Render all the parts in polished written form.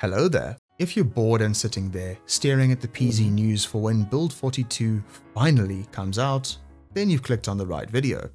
Hello there. If you're bored and sitting there staring at the PZ news for when Build 42 finally comes out, then you've clicked on the right video.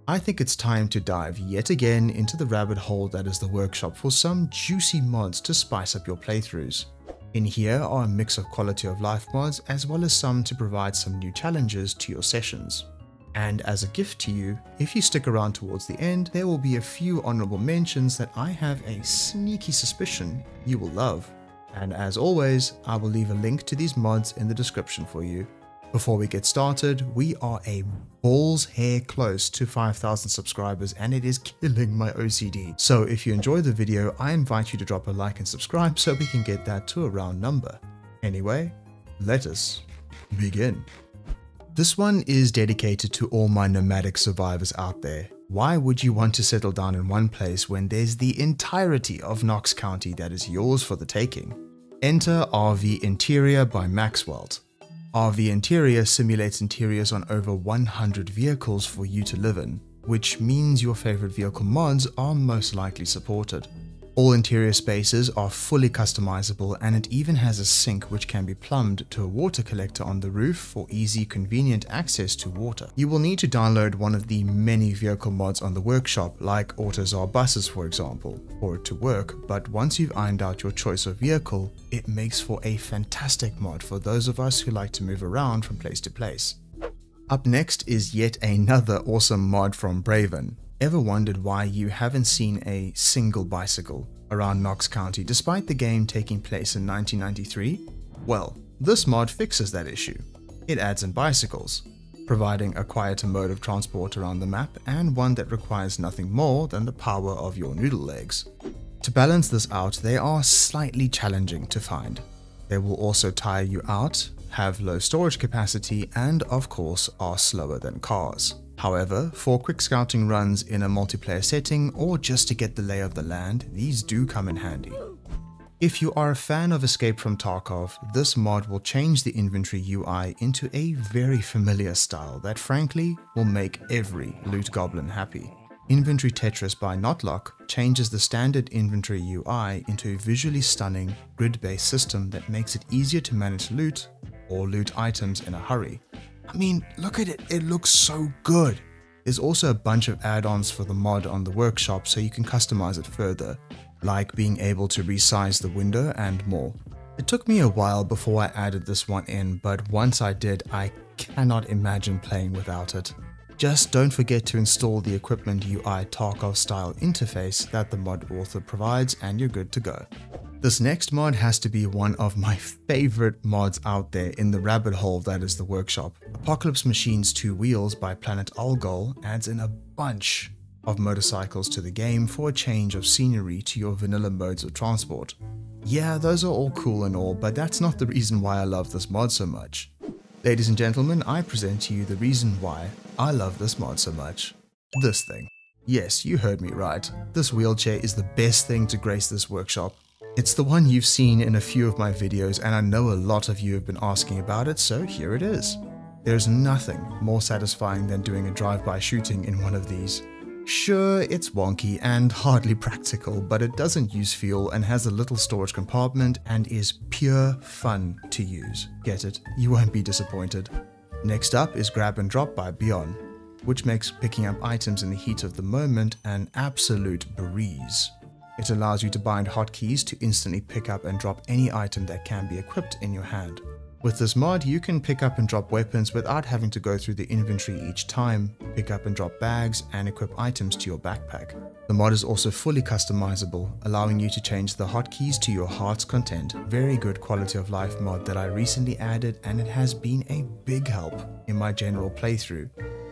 I think it's time to dive yet again into the rabbit hole that is the workshop for some juicy mods to spice up your playthroughs. In here are a mix of quality of life mods as well as some to provide some new challenges to your sessions. And as a gift to you, if you stick around towards the end, there will be a few honorable mentions that I have a sneaky suspicion you will love. And as always, I will leave a link to these mods in the description for you. Before we get started, we are a ball's hair close to 5,000 subscribers and it is killing my OCD. So if you enjoyed the video, I invite you to drop a like and subscribe so we can get that to a round number. Anyway, let us begin. This one is dedicated to all my nomadic survivors out there. Why would you want to settle down in one place when there's the entirety of Knox County that is yours for the taking? Enter RV Interior by Maxwell. RV Interior simulates interiors on over 100 vehicles for you to live in, which means your favorite vehicle mods are most likely supported. All interior spaces are fully customizable and it even has a sink which can be plumbed to a water collector on the roof for easy, convenient access to water. You will need to download one of the many vehicle mods on the workshop, like AutoZar buses for example, for it to work, but once you've ironed out your choice of vehicle, it makes for a fantastic mod for those of us who like to move around from place to place. Up next is yet another awesome mod from Braven. Ever wondered why you haven't seen a single bicycle around Knox County despite the game taking place in 1993? Well, this mod fixes that issue. It adds in bicycles, providing a quieter mode of transport around the map and one that requires nothing more than the power of your noodle legs. To balance this out, they are slightly challenging to find. They will also tire you out, have low storage capacity, and of course are slower than cars. However, for quick scouting runs in a multiplayer setting or just to get the lay of the land, these do come in handy. If you are a fan of Escape from Tarkov, this mod will change the inventory UI into a very familiar style that frankly will make every loot goblin happy. Inventory Tetris by Notlock changes the standard inventory UI into a visually stunning grid-based system that makes it easier to manage loot or loot items in a hurry. I mean, look at it, it looks so good. There's also a bunch of add-ons for the mod on the workshop so you can customize it further, like being able to resize the window and more. It took me a while before I added this one in, but once I did, I cannot imagine playing without it. Just don't forget to install the Equipment UI Tarkov style interface that the mod author provides and you're good to go. This next mod has to be one of my favorite mods out there in the rabbit hole that is the workshop. Apocalypse Machines 2 Wheelz by Planet Algol adds in a bunch of motorcycles to the game for a change of scenery to your vanilla modes of transport. Yeah, those are all cool and all, but that's not the reason why I love this mod so much. Ladies and gentlemen, I present to you the reason why I love this mod so much. This thing. Yes, you heard me right. This wheelchair is the best thing to grace this workshop. It's the one you've seen in a few of my videos and I know a lot of you have been asking about it, so here it is. There's nothing more satisfying than doing a drive-by shooting in one of these. Sure, it's wonky and hardly practical, but it doesn't use fuel and has a little storage compartment and is pure fun to use. Get it? You won't be disappointed. Next up is Grab and Drop by Beyond, which makes picking up items in the heat of the moment an absolute breeze. It allows you to bind hotkeys to instantly pick up and drop any item that can be equipped in your hand. With this mod, you can pick up and drop weapons without having to go through the inventory each time, pick up and drop bags, and equip items to your backpack. The mod is also fully customizable, allowing you to change the hotkeys to your heart's content. Very good quality of life mod that I recently added and it has been a big help in my general playthrough.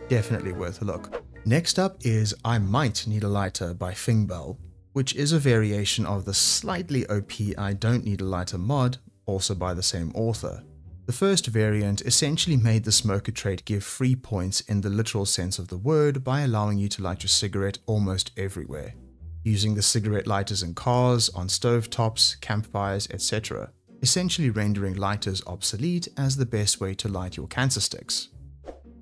Definitely worth a look. Next up is I Might Need a Lighter by Fingbell, which is a variation of the slightly OP I Don't Need a Lighter mod, also by the same author. The first variant essentially made the smoker trait give free points in the literal sense of the word by allowing you to light your cigarette almost everywhere, using the cigarette lighters in cars, on stovetops, campfires, etc., essentially rendering lighters obsolete as the best way to light your cancer sticks.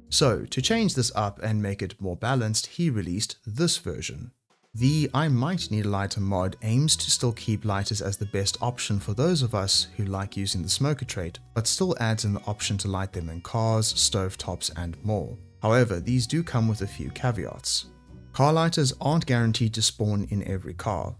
So, to change this up and make it more balanced, he released this version. The I Might Need a Lighter mod aims to still keep lighters as the best option for those of us who like using the smoker trait, but still adds in the option to light them in cars, stovetops and more. However, these do come with a few caveats. Car lighters aren't guaranteed to spawn in every car,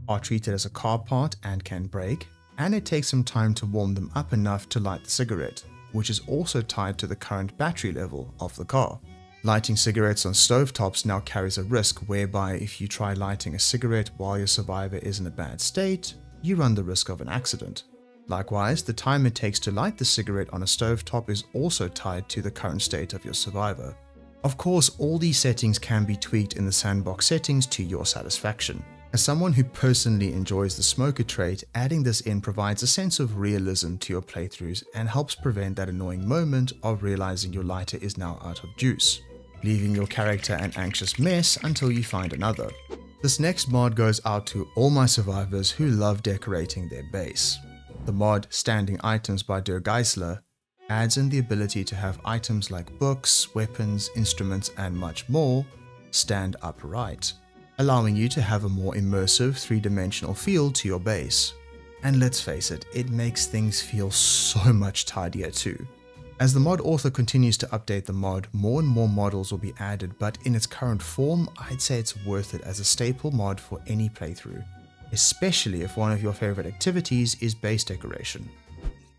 are treated as a car part and can break, and it takes some time to warm them up enough to light the cigarette, which is also tied to the current battery level of the car. Lighting cigarettes on stovetops now carries a risk whereby if you try lighting a cigarette while your survivor is in a bad state, you run the risk of an accident. Likewise, the time it takes to light the cigarette on a stovetop is also tied to the current state of your survivor. Of course, all these settings can be tweaked in the sandbox settings to your satisfaction. As someone who personally enjoys the smoker trait, adding this in provides a sense of realism to your playthroughs and helps prevent that annoying moment of realizing your lighter is now out of juice, leaving your character an anxious mess until you find another. This next mod goes out to all my survivors who love decorating their base. The mod Standing Items by Der Geisler adds in the ability to have items like books, weapons, instruments and much more stand upright, allowing you to have a more immersive three-dimensional feel to your base. And let's face it, it makes things feel so much tidier too. As the mod author continues to update the mod, more and more models will be added, but in its current form, I'd say it's worth it as a staple mod for any playthrough, especially if one of your favorite activities is base decoration.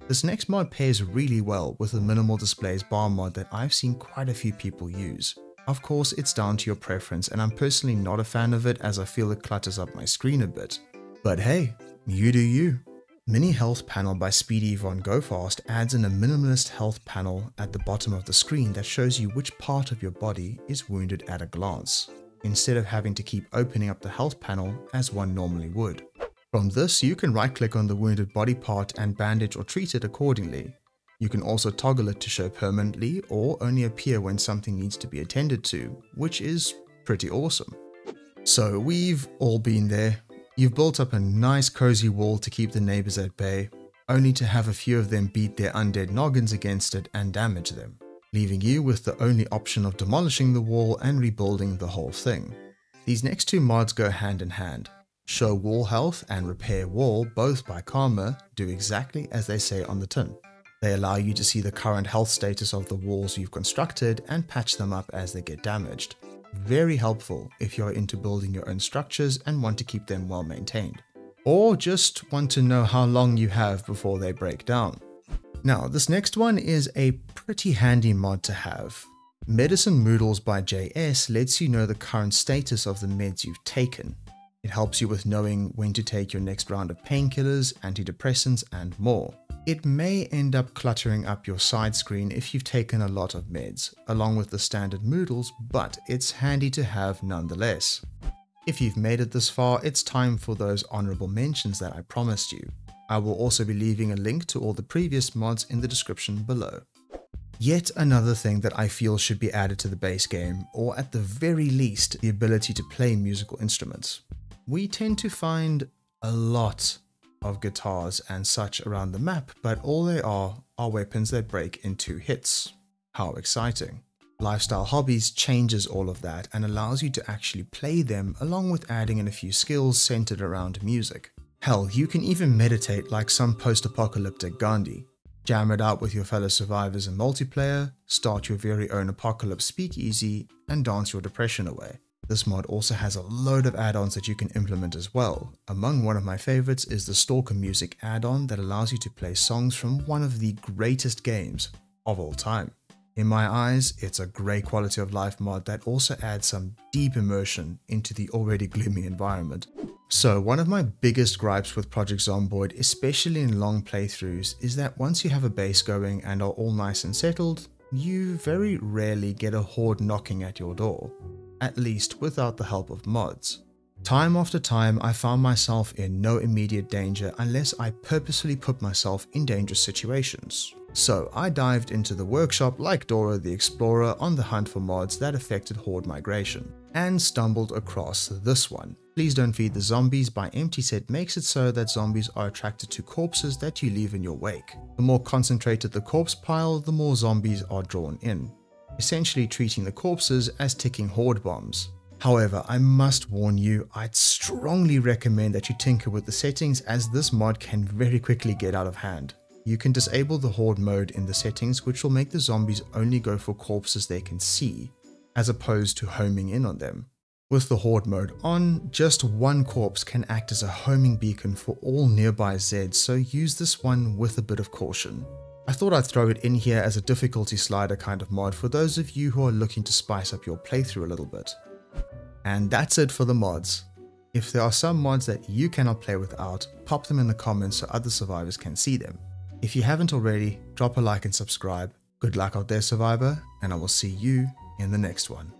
This next mod pairs really well with the minimal displays bar mod that I've seen quite a few people use. Of course, it's down to your preference, and I'm personally not a fan of it as I feel it clutters up my screen a bit. But hey, you do you. Mini Health Panel by Speedy Von GoFast adds in a minimalist health panel at the bottom of the screen that shows you which part of your body is wounded at a glance, instead of having to keep opening up the health panel as one normally would. From this, you can right-click on the wounded body part and bandage or treat it accordingly. You can also toggle it to show permanently or only appear when something needs to be attended to, which is pretty awesome. So we've all been there. You've built up a nice cozy wall to keep the neighbors at bay, only to have a few of them beat their undead noggins against it and damage them, leaving you with the only option of demolishing the wall and rebuilding the whole thing. These next two mods go hand in hand. Show Wall Health and Repair Wall, both by Karma, do exactly as they say on the tin. They allow you to see the current health status of the walls you've constructed and patch them up as they get damaged. Very helpful if you're into building your own structures and want to keep them well maintained, or just want to know how long you have before they break down. Now, this next one is a pretty handy mod to have. Medicine Moodles by JS lets you know the current status of the meds you've taken. It helps you with knowing when to take your next round of painkillers, antidepressants, and more. It may end up cluttering up your side screen if you've taken a lot of meds, along with the standard Moodles, but it's handy to have nonetheless. If you've made it this far, it's time for those honorable mentions that I promised you. I will also be leaving a link to all the previous mods in the description below. Yet another thing that I feel should be added to the base game, or at the very least, the ability to play musical instruments. We tend to find a lot of guitars and such around the map, but all they are weapons that break in 2 hits. How exciting. Lifestyle Hobbies changes all of that and allows you to actually play them, along with adding in a few skills centered around music. Hell, you can even meditate like some post-apocalyptic Gandhi. Jam it out with your fellow survivors in multiplayer, start your very own apocalypse speakeasy, and dance your depression away. This mod also has a load of add-ons that you can implement as well. Among one of my favorites is the Stalker Music add-on that allows you to play songs from one of the greatest games of all time. In my eyes, it's a great quality of life mod that also adds some deep immersion into the already gloomy environment. So one of my biggest gripes with Project Zomboid, especially in long playthroughs, is that once you have a base going and are all nice and settled, you very rarely get a horde knocking at your door. At least without the help of mods. Time after time, I found myself in no immediate danger unless I purposefully put myself in dangerous situations. So I dived into the workshop like Dora the Explorer on the hunt for mods that affected horde migration, and stumbled across this one. Please Don't Feed the Zombies by Empty Set makes it so that zombies are attracted to corpses that you leave in your wake. The more concentrated the corpse pile, the more zombies are drawn in, essentially treating the corpses as ticking horde bombs. However, I must warn you, I'd strongly recommend that you tinker with the settings, as this mod can very quickly get out of hand. You can disable the horde mode in the settings, which will make the zombies only go for corpses they can see, as opposed to homing in on them. With the horde mode on, just one corpse can act as a homing beacon for all nearby Zeds, so use this one with a bit of caution. I thought I'd throw it in here as a difficulty slider kind of mod for those of you who are looking to spice up your playthrough a little bit. And that's it for the mods. If there are some mods that you cannot play without, pop them in the comments so other survivors can see them. If you haven't already, drop a like and subscribe. Good luck out there, survivor, and I will see you in the next one.